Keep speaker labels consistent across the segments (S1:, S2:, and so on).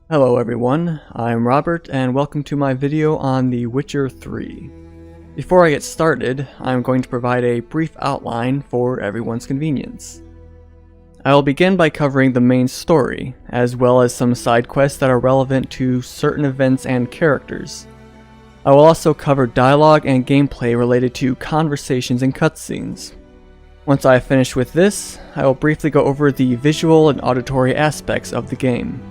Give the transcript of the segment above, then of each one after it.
S1: Hello everyone, I'm Robert and welcome to my video on The Witcher 3. Before I get started, I'm going to provide a brief outline for everyone's convenience. I will begin by covering the main story, as well as some side quests that are relevant to certain events and characters. I will also cover dialogue and gameplay related to conversations and cutscenes. Once I finish with this, I will briefly go over the visual and auditory aspects of the game.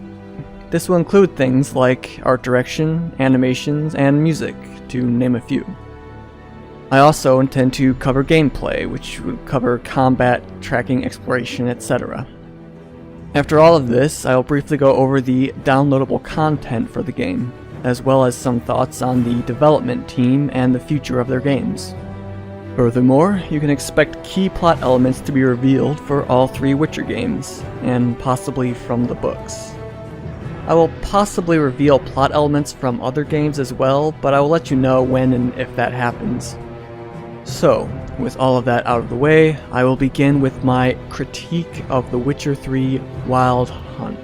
S1: This will include things like art direction, animations, and music, to name a few. I also intend to cover gameplay, which would cover combat, tracking, exploration, etc. After all of this, I will briefly go over the downloadable content for the game, as well as some thoughts on the development team and the future of their games. Furthermore, you can expect key plot elements to be revealed for all three Witcher games, and possibly from the books. I will possibly reveal plot elements from other games as well, but I will let you know when and if that happens. So, with all of that out of the way, I will begin with my critique of The Witcher 3 Wild Hunt.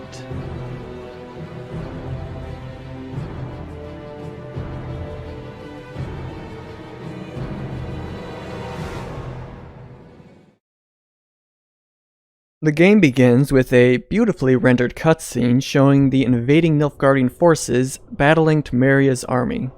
S1: The game begins with a beautifully rendered cutscene showing the invading Nilfgaardian forces battling Temeria's army.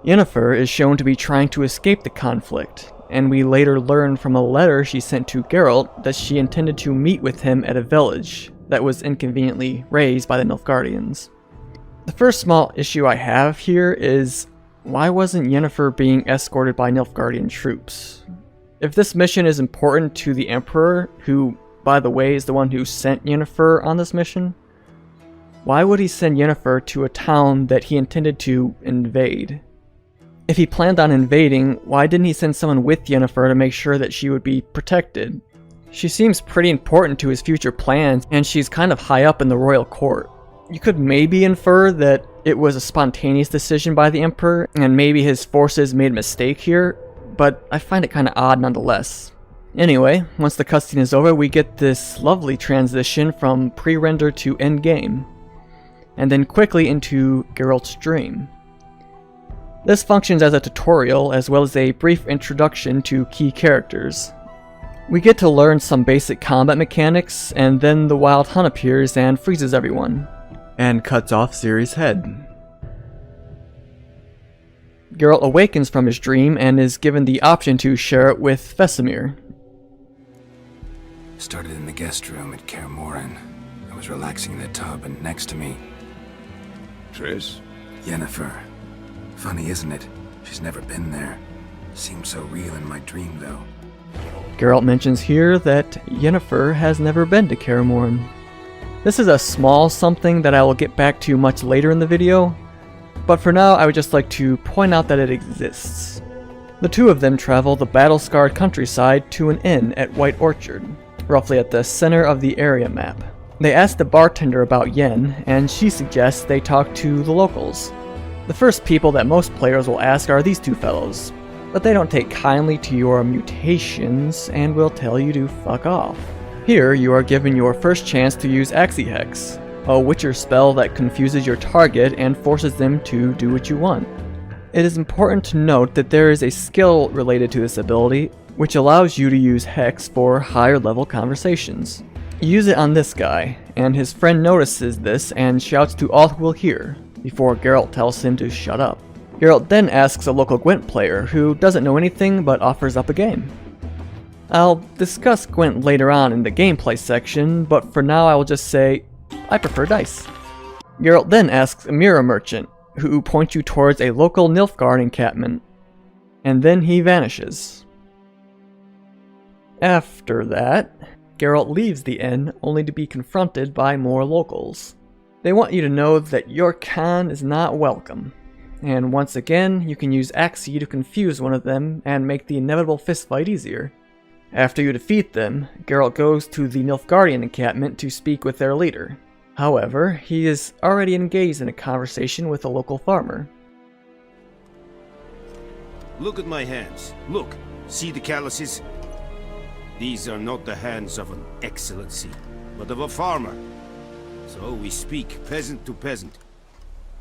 S1: Yennefer is shown to be trying to escape the conflict, and we later learn from a letter she sent to Geralt that she intended to meet with him at a village that was inconveniently razed by the Nilfgaardians. The first small issue I have here is, why wasn't Yennefer being escorted by Nilfgaardian troops? If this mission is important to the Emperor, who by the way is the one who sent Yennefer on this mission, why would he send Yennefer to a town that he intended to invade? If he planned on invading, why didn't he send someone with Yennefer to make sure that she would be protected? She seems pretty important to his future plans, and she's kind of high up in the royal court. You could maybe infer that it was a spontaneous decision by the Emperor, and maybe his forces made a mistake here, but I find it kind of odd nonetheless. Anyway, once the cutscene is over, we get this lovely transition from pre-render to endgame, and then quickly into Geralt's dream. This functions as a tutorial as well as a brief introduction to key characters. We get to learn some basic combat mechanics, and then the Wild Hunt appears and freezes everyone, and cuts off Ciri's head. Geralt awakens from his dream and is given the option to share it with Vesemir.
S2: Started in the guest room at Kaer Morhen. I was relaxing in the tub, and next to me...
S3: Triss?
S2: Yennefer. Funny, isn't it? She's never been there. Seemed so real in my dream, though.
S1: Geralt mentions here that Yennefer has never been to Kaer Morhen. This is a small something that I will get back to much later in the video, but for now I would just like to point out that it exists. The two of them travel the battle-scarred countryside to an inn at White Orchard, roughly at the center of the area map. They ask the bartender about Yen, and she suggests they talk to the locals. The first people that most players will ask are these two fellows, but they don't take kindly to your mutations and will tell you to fuck off. Here you are given your first chance to use Hex, a Witcher spell that confuses your target and forces them to do what you want. It is important to note that there is a skill related to this ability, which allows you to use Hex for higher level conversations. You use it on this guy, and his friend notices this and shouts to all who will hear, before Geralt tells him to shut up. Geralt then asks a local Gwent player who doesn't know anything but offers up a game. I'll discuss Gwent later on in the gameplay section, but for now I will just say, I prefer dice. Geralt then asks a mirror merchant, who points you towards a local Nilfgaard encampment, and then he vanishes. After that, Geralt leaves the inn only to be confronted by more locals. They want you to know that your Khan is not welcome, and once again you can use Axii to confuse one of them and make the inevitable fistfight easier. After you defeat them, Geralt goes to the Nilfgaardian encampment to speak with their leader. However, he is already engaged in a conversation with a local farmer.
S3: Look at my hands. Look. See the calluses? These are not the hands of an excellency, but of a farmer. So we speak peasant to peasant.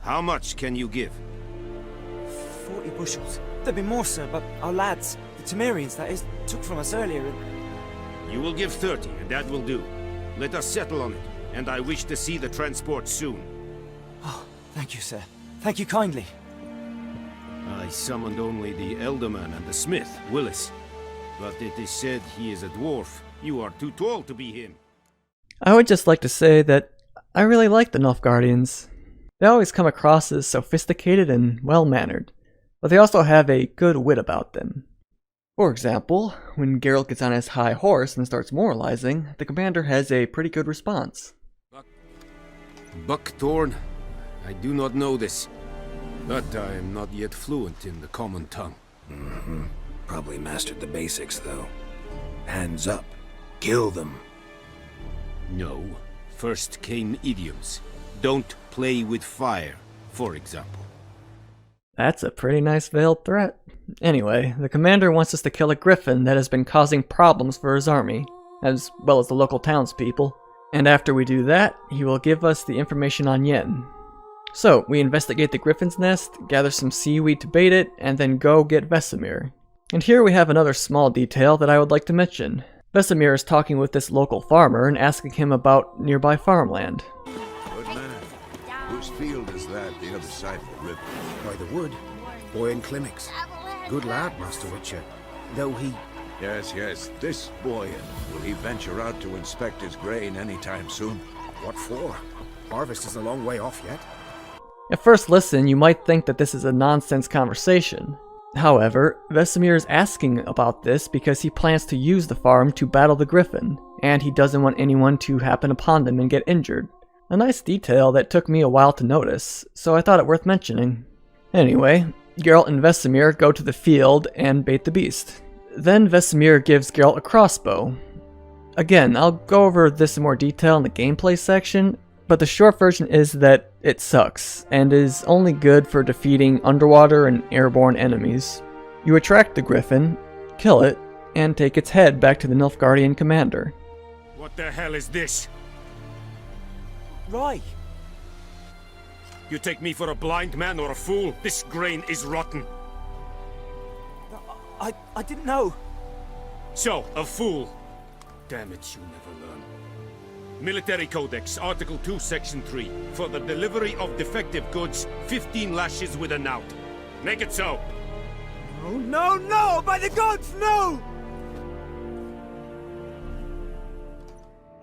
S3: How much can you give?
S4: 40 bushels. There'd be more, sir, but our lads, the Temerians, that is, took from us earlier and...
S3: You will give 30, and that will do. Let us settle on it, and I wish to see the transport soon.
S4: Oh, thank you, sir. Thank you kindly.
S3: I summoned only the Elderman and the smith, Willis. But it is said he is a dwarf. You are too tall to be him.
S1: I would just like to say that I really like the Nilfgaardians. They always come across as sophisticated and well-mannered, but they also have a good wit about them. For example, when Geralt gets on his high horse and starts moralizing, the commander has a pretty good response.
S3: Buckthorn? I do not know this, but I am not yet fluent in the common tongue.
S2: Probably mastered the basics, though. Hands up. Kill them.
S3: No. First came idioms. Don't play with fire, for example.
S1: That's a pretty nice veiled threat. Anyway, the commander wants us to kill a griffin that has been causing problems for his army, as well as the local townspeople. And after we do that, he will give us the information on Yen. So, we investigate the griffin's nest, gather some seaweed to bait it, and then go get Vesemir. And here we have another small detail that I would like to mention. Vesemir is talking with this local farmer and asking him about nearby farmland.
S5: Good man. Whose field is that the other side of the river?
S2: By the wood. Boyan Klimmix. Good lad, Master Witcher. Though he...
S5: Yes, this Boyan. Will he venture out to inspect his grain anytime soon?
S2: What for? Harvest is a long way off yet.
S1: At first listen, you might think that this is a nonsense conversation. However, Vesemir is asking about this because he plans to use the farm to battle the griffin, and he doesn't want anyone to happen upon them and get injured. A nice detail that took me a while to notice, so I thought it worth mentioning. Anyway, Geralt and Vesemir go to the field and bait the beast. Then Vesemir gives Geralt a crossbow. Again, I'll go over this in more detail in the gameplay section, but the short version is that it sucks, and is only good for defeating underwater and airborne enemies. You attract the griffin, kill it, and take its head back to the Nilfgaardian commander.
S3: What the hell is this?
S4: Right.
S3: You take me for a blind man or a fool? This grain is rotten.
S4: I didn't know.
S3: So, a fool. Damn it, you never learn. Military Codex, Article 2, Section 3. For the delivery of defective goods, 15 lashes with a knout. Make it so.
S4: No! By the gods, no!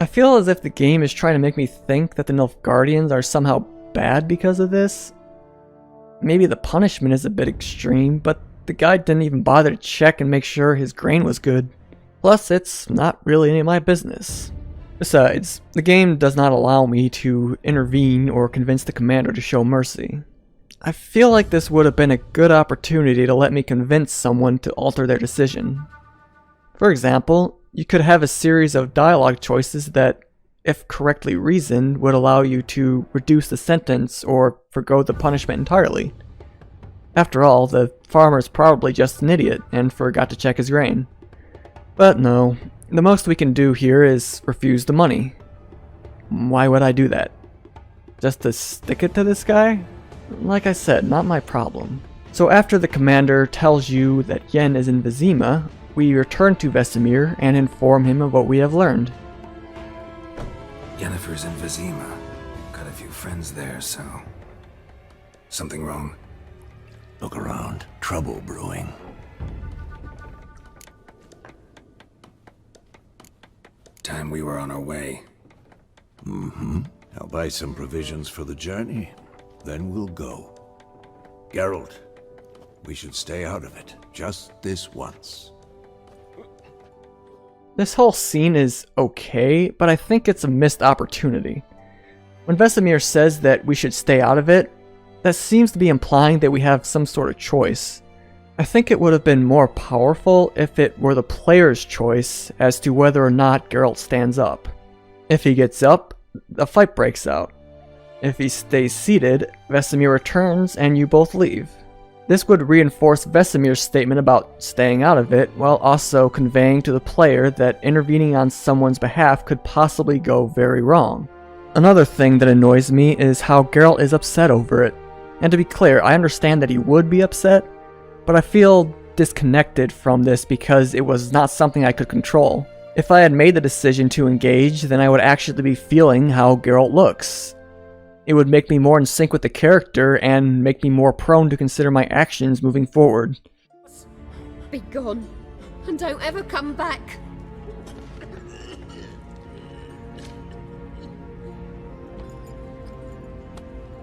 S1: I feel as if the game is trying to make me think that the Nilfgaardians are somehow bad because of this. Maybe the punishment is a bit extreme, but the guy didn't even bother to check and make sure his grain was good. Plus, it's not really any of my business. Besides, the game does not allow me to intervene or convince the commander to show mercy. I feel like this would have been a good opportunity to let me convince someone to alter their decision. For example, you could have a series of dialogue choices that, if correctly reasoned, would allow you to reduce the sentence or forgo the punishment entirely. After all, the farmer's probably just an idiot and forgot to check his grain. But no, the most we can do here is refuse the money. Why would I do that? Just to stick it to this guy? Like I said, not my problem. So after the commander tells you that Yen is in Vizima, we return to Vesemir and inform him of what we have learned.
S2: Yennefer's in Vizima. Got a few friends there, so... Something wrong?
S6: Look around. Trouble brewing.
S2: Time we were on our way.
S6: I'll buy some provisions for the journey. Then we'll go. Geralt, we should stay out of it. Just this once.
S1: This whole scene is okay, but I think it's a missed opportunity. When Vesemir says that we should stay out of it, that seems to be implying that we have some sort of choice. I think it would have been more powerful if it were the player's choice as to whether or not Geralt stands up. If he gets up, a fight breaks out. If he stays seated, Vesemir returns and you both leave. This would reinforce Vesemir's statement about staying out of it, while also conveying to the player that intervening on someone's behalf could possibly go very wrong. Another thing that annoys me is how Geralt is upset over it. And to be clear, I understand that he would be upset, but I feel disconnected from this because it was not something I could control. If I had made the decision to engage, then I would actually be feeling how Geralt looks. It would make me more in sync with the character and make me more prone to consider my actions moving forward.
S7: Be gone, and don't ever come back.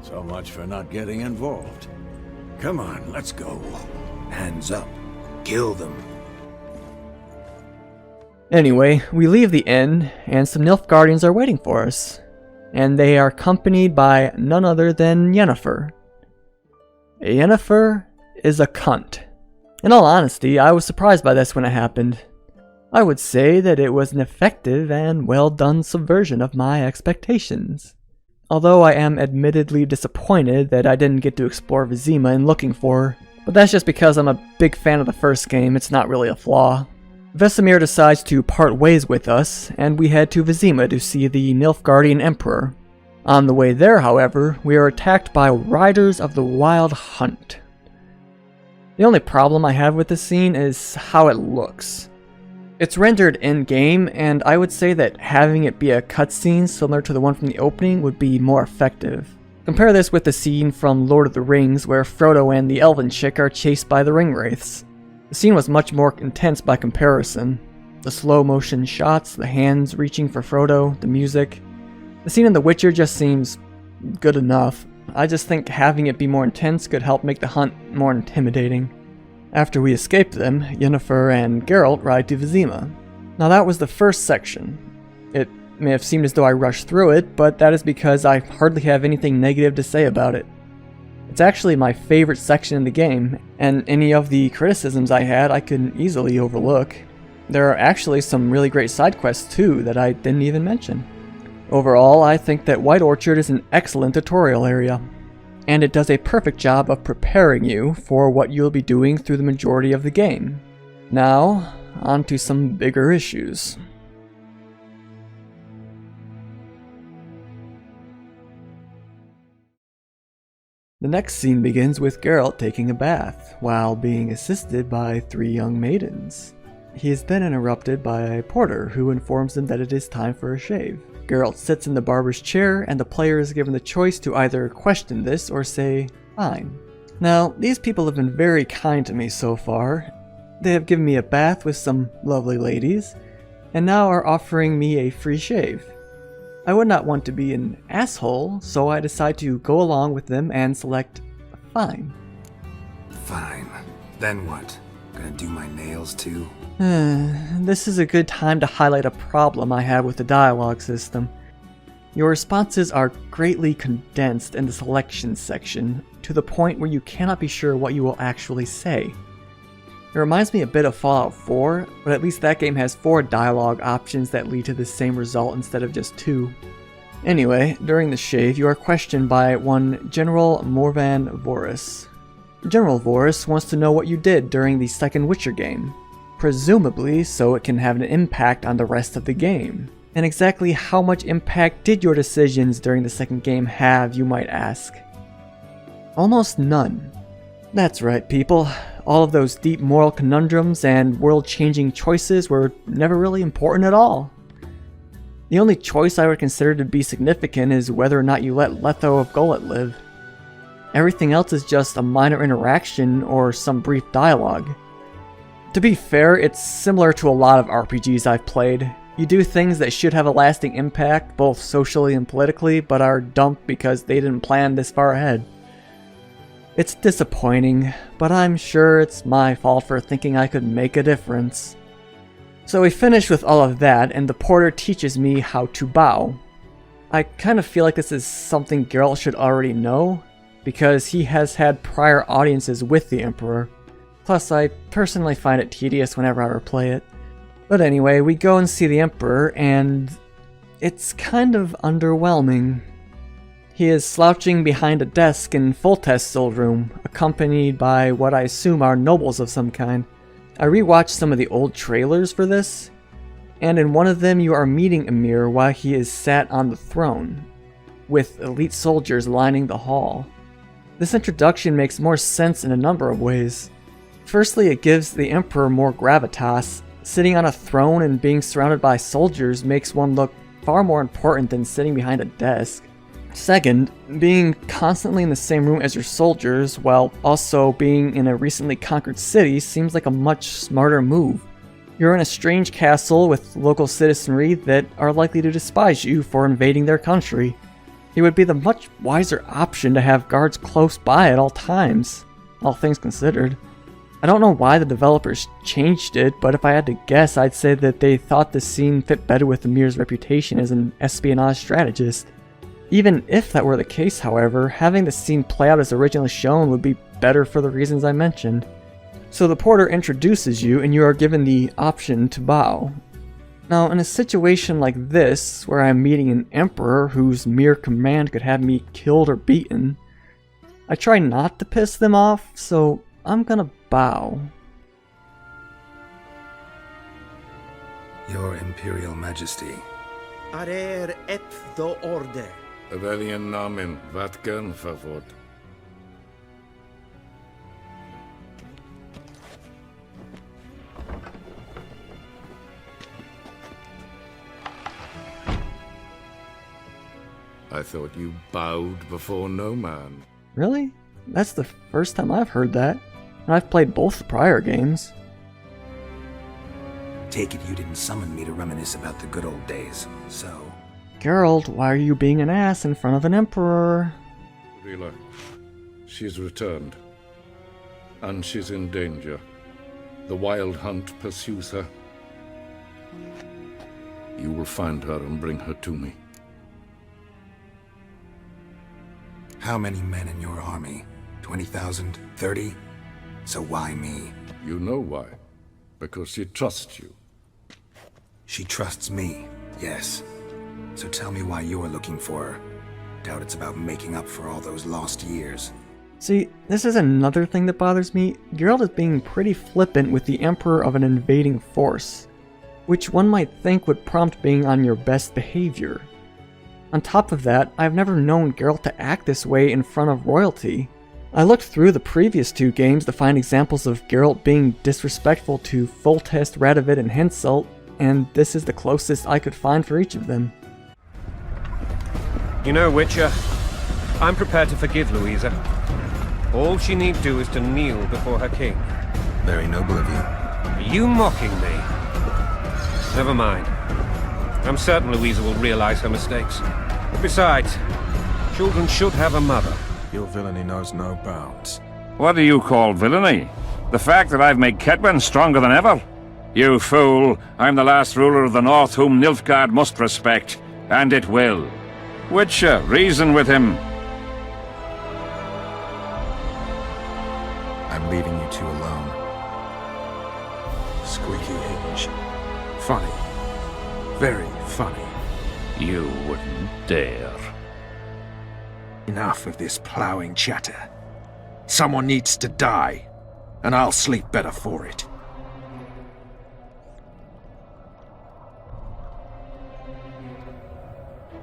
S6: So much for not getting involved. Come on, let's go.
S2: Hands up. Kill them.
S1: Anyway, we leave the inn, and some Nilfgaardians are waiting for us. And they are accompanied by none other than Yennefer. Yennefer is a cunt. In all honesty, I was surprised by this when it happened. I would say that it was an effective and well done subversion of my expectations. Although I am admittedly disappointed that I didn't get to explore Vizima in looking for her. But that's just because I'm a big fan of the first game, it's not really a flaw. Vesemir decides to part ways with us, and we head to Vizima to see the Nilfgaardian Emperor. On the way there, however, we are attacked by Riders of the Wild Hunt. The only problem I have with this scene is how it looks. It's rendered in-game, and I would say that having it be a cutscene similar to the one from the opening would be more effective. Compare this with the scene from Lord of the Rings where Frodo and the elven chick are chased by the Ringwraiths. The scene was much more intense by comparison. The slow motion shots, the hands reaching for Frodo, the music. The scene in The Witcher just seems good enough. I just think having it be more intense could help make the hunt more intimidating. After we escape them, Yennefer and Geralt ride to Vizima. Now that was the first section. It may have seemed as though I rushed through it, but that is because I hardly have anything negative to say about it. It's actually my favorite section in the game, and any of the criticisms I had I could easily overlook. There are actually some really great side quests too that I didn't even mention. Overall, I think that White Orchard is an excellent tutorial area, and it does a perfect job of preparing you for what you'll be doing through the majority of the game. Now, on to some bigger issues. The next scene begins with Geralt taking a bath, while being assisted by 3 young maidens. He is then interrupted by a porter who informs him that it is time for a shave. Geralt sits in the barber's chair, and the player is given the choice to either question this or say, fine. Now, these people have been very kind to me so far. They have given me a bath with some lovely ladies, and now are offering me a free shave. I would not want to be an asshole, so I decide to go along with them and select fine.
S2: Fine. Then what? Gonna do my nails too?
S1: This is a good time to highlight a problem I have with the dialogue system. Your responses are greatly condensed in the selection section, to the point where you cannot be sure what you will actually say. It reminds me a bit of Fallout 4, but at least that game has 4 dialogue options that lead to the same result instead of just 2. Anyway, during the shave, you are questioned by one General Morvan Vorus. General Vorus wants to know what you did during the second Witcher game, presumably so it can have an impact on the rest of the game. And exactly how much impact did your decisions during the second game have, you might ask? Almost none. That's right, people. All of those deep moral conundrums and world-changing choices were never really important at all. The only choice I would consider to be significant is whether or not you let Letho of Gulet live. Everything else is just a minor interaction or some brief dialogue. To be fair, it's similar to a lot of RPGs I've played. You do things that should have a lasting impact, both socially and politically, but are dumped because they didn't plan this far ahead. It's disappointing, but I'm sure it's my fault for thinking I could make a difference. So we finish with all of that, and the porter teaches me how to bow. I kind of feel like this is something Geralt should already know, because he has had prior audiences with the Emperor. Plus, I personally find it tedious whenever I replay it. But anyway, we go and see the Emperor, and it's kind of underwhelming. He is slouching behind a desk in Foltest's room, accompanied by what I assume are nobles of some kind. I rewatched some of the old trailers for this, and in one of them you are meeting Emir while he is sat on the throne. with elite soldiers lining the hall. This introduction makes more sense in a number of ways. Firstly, it gives the Emperor more gravitas. Sitting on a throne and being surrounded by soldiers makes one look far more important than sitting behind a desk. Second, being constantly in the same room as your soldiers while also being in a recently conquered city seems like a much smarter move. You're in a strange castle with local citizenry that are likely to despise you for invading their country. It would be the much wiser option to have guards close by at all times, all things considered. I don't know why the developers changed it, but if I had to guess, I'd say that they thought the scene fit better with Amir's reputation as an espionage strategist. Even if that were the case, however, having the scene play out as originally shown would be better for the reasons I mentioned. So the porter introduces you and you are given the option to bow. Now, in a situation like this, where I'm meeting an emperor whose mere command could have me killed or beaten, I try not to piss them off, so I'm gonna bow.
S2: Your Imperial Majesty.
S8: Arer et do orde.
S5: Welchen Namen? Wat gern favor? I thought you bowed before no man.
S1: Really? That's the first time I've heard that. And I've played both the prior games.
S2: Take it you didn't summon me to reminisce about the good old days, so...
S1: Geralt, why are you being an ass in front of an emperor?
S5: Rila, she's returned. And she's in danger. The Wild Hunt pursues her. You will find her and bring her to me.
S2: How many men in your army? 20,000? 30? So why me?
S5: You know why. Because she trusts you.
S2: She trusts me, yes. So tell me why you're looking for her. Doubt it's about making up for all those lost years.
S1: See, this is another thing that bothers me. Geralt is being pretty flippant with the Emperor of an invading force, which one might think would prompt being on your best behavior. On top of that, I've never known Geralt to act this way in front of royalty. I looked through the previous two games to find examples of Geralt being disrespectful to Foltest, Radovid, and Henselt, and this is the closest I could find for each of them.
S9: You know, Witcher, I'm prepared to forgive Louisa. All she need do is to kneel before her king.
S2: Very noble of you.
S9: Are you mocking me? Never mind. I'm certain Louisa will realize her mistakes. Besides, children should have a mother.
S10: Your villainy knows no bounds.
S11: What do you call villainy? The fact that I've made Ketwin stronger than ever? You fool! I'm the last ruler of the North whom Nilfgaard must respect, and it will. Witcher, reason with him.
S2: I'm leaving you two alone.
S10: Squeaky hinge. Funny. Very funny.
S11: You wouldn't dare.
S10: Enough of this plowing chatter. Someone needs to die, and I'll sleep better for it.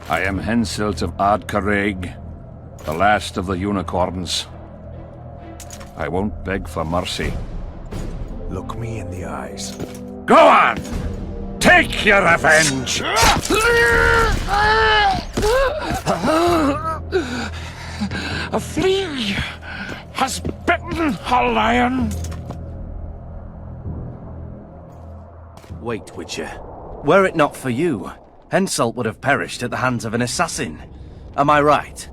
S11: I am Henselt of Ardcarreg, the last of the unicorns. I won't beg for mercy.
S10: Look me in the eyes.
S11: Go on! Take your revenge! A flea has bitten a lion.
S8: Wait, Witcher. Were it not for you, Henselt would have perished at the hands of an assassin. Am I right?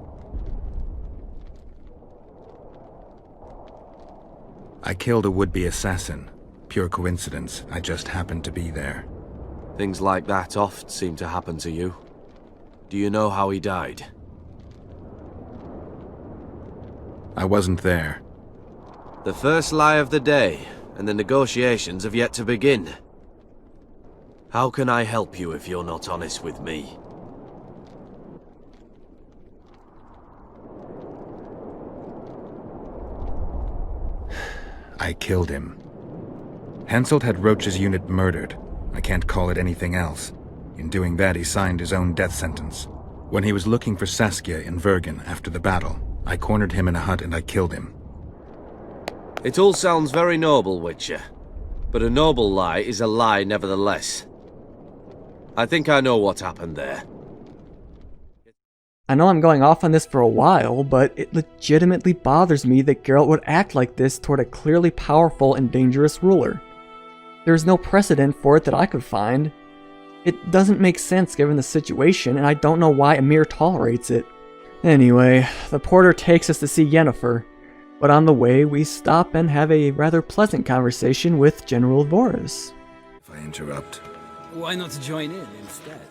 S2: I killed a would-be assassin. Pure coincidence. I just happened to be there.
S8: Things like that oft seem to happen to you. Do you know how he died?
S2: I wasn't there.
S8: The first lie of the day, and the negotiations have yet to begin. How can I help you if you're not honest with me?
S2: I killed him. Henselt had Roach's unit murdered. I can't call it anything else. In doing that, he signed his own death sentence. When he was looking for Saskia in Vergen after the battle, I cornered him in a hut and I killed him.
S8: It all sounds very noble, Witcher. But a noble lie is a lie nevertheless. I think I know what happened there.
S1: I know I'm going off on this for a while, but it legitimately bothers me that Geralt would act like this toward a clearly powerful and dangerous ruler. There is no precedent for it that I could find. It doesn't make sense given the situation, and I don't know why Emir tolerates it. Anyway, the porter takes us to see Yennefer, but on the way we stop and have a rather pleasant conversation with General Voris.
S2: If I interrupt,
S12: why not join in instead?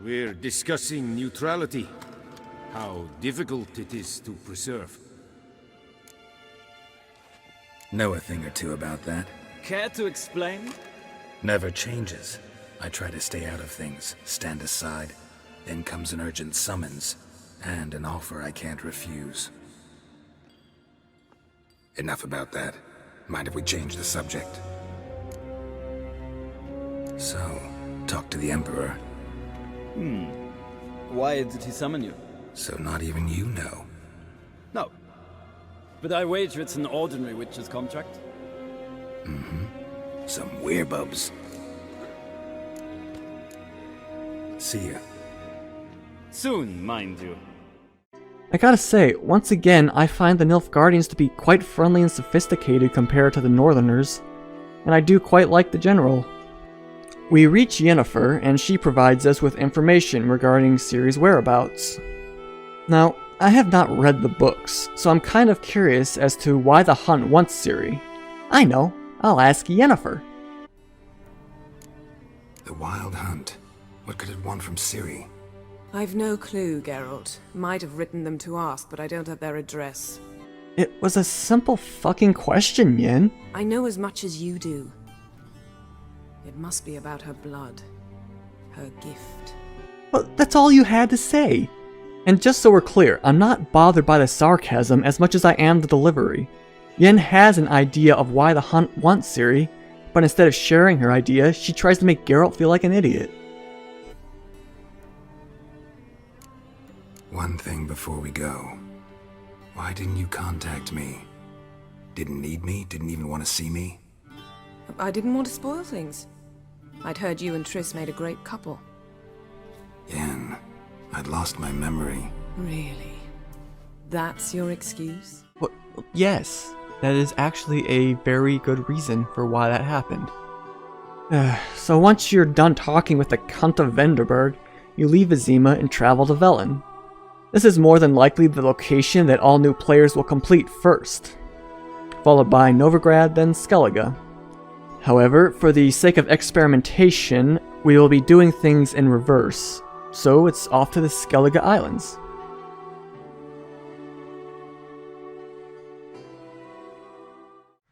S3: We're discussing neutrality. How difficult it is to preserve.
S2: know a thing or two about that.
S12: Care to explain?
S2: Never changes. I try to stay out of things, stand aside. Then comes an urgent summons, and an offer I can't refuse. Enough about that. Mind if we change the subject? So, talk to the Emperor.
S12: Why did he summon you?
S2: So not even you know.
S12: No. But I wager it's an ordinary witcher's contract.
S2: Some werebubs. See ya.
S12: Soon, mind you.
S1: I gotta say, once again, I find the Nilfgaardians to be quite friendly and sophisticated compared to the Northerners, and I do quite like the general. We reach Yennefer, and she provides us with information regarding Ciri's whereabouts. Now, I have not read the books, so I'm kind of curious as to why the hunt wants Ciri. I know, I'll ask Yennefer.
S2: The Wild Hunt. What could it want from Ciri?
S13: I've no clue, Geralt. Might have written them to ask, but I don't have their address.
S1: It was a simple fucking question, Yen.
S13: I know as much as you do. It must be about her blood. Her gift.
S1: But that's all you had to say. And just so we're clear, I'm not bothered by the sarcasm as much as I am the delivery. Yen has an idea of why the hunt wants Ciri, but instead of sharing her idea, she tries to make Geralt feel like an idiot.
S2: One thing before we go. Why didn't you contact me? Didn't need me? Didn't even want to see me?
S13: I didn't want to spoil things. I'd heard you and Triss made a great couple.
S2: Yen, I'd lost my memory.
S13: Really? That's your excuse?
S1: Well, yes, that is actually a very good reason for why that happened. So once you're done talking with the cunt of Venderberg, you leave Vizima and travel to Velen. This is more than likely the location that all new players will complete first, followed by Novigrad, then Skellige. However, for the sake of experimentation, we will be doing things in reverse, so it's off to the Skellige Islands.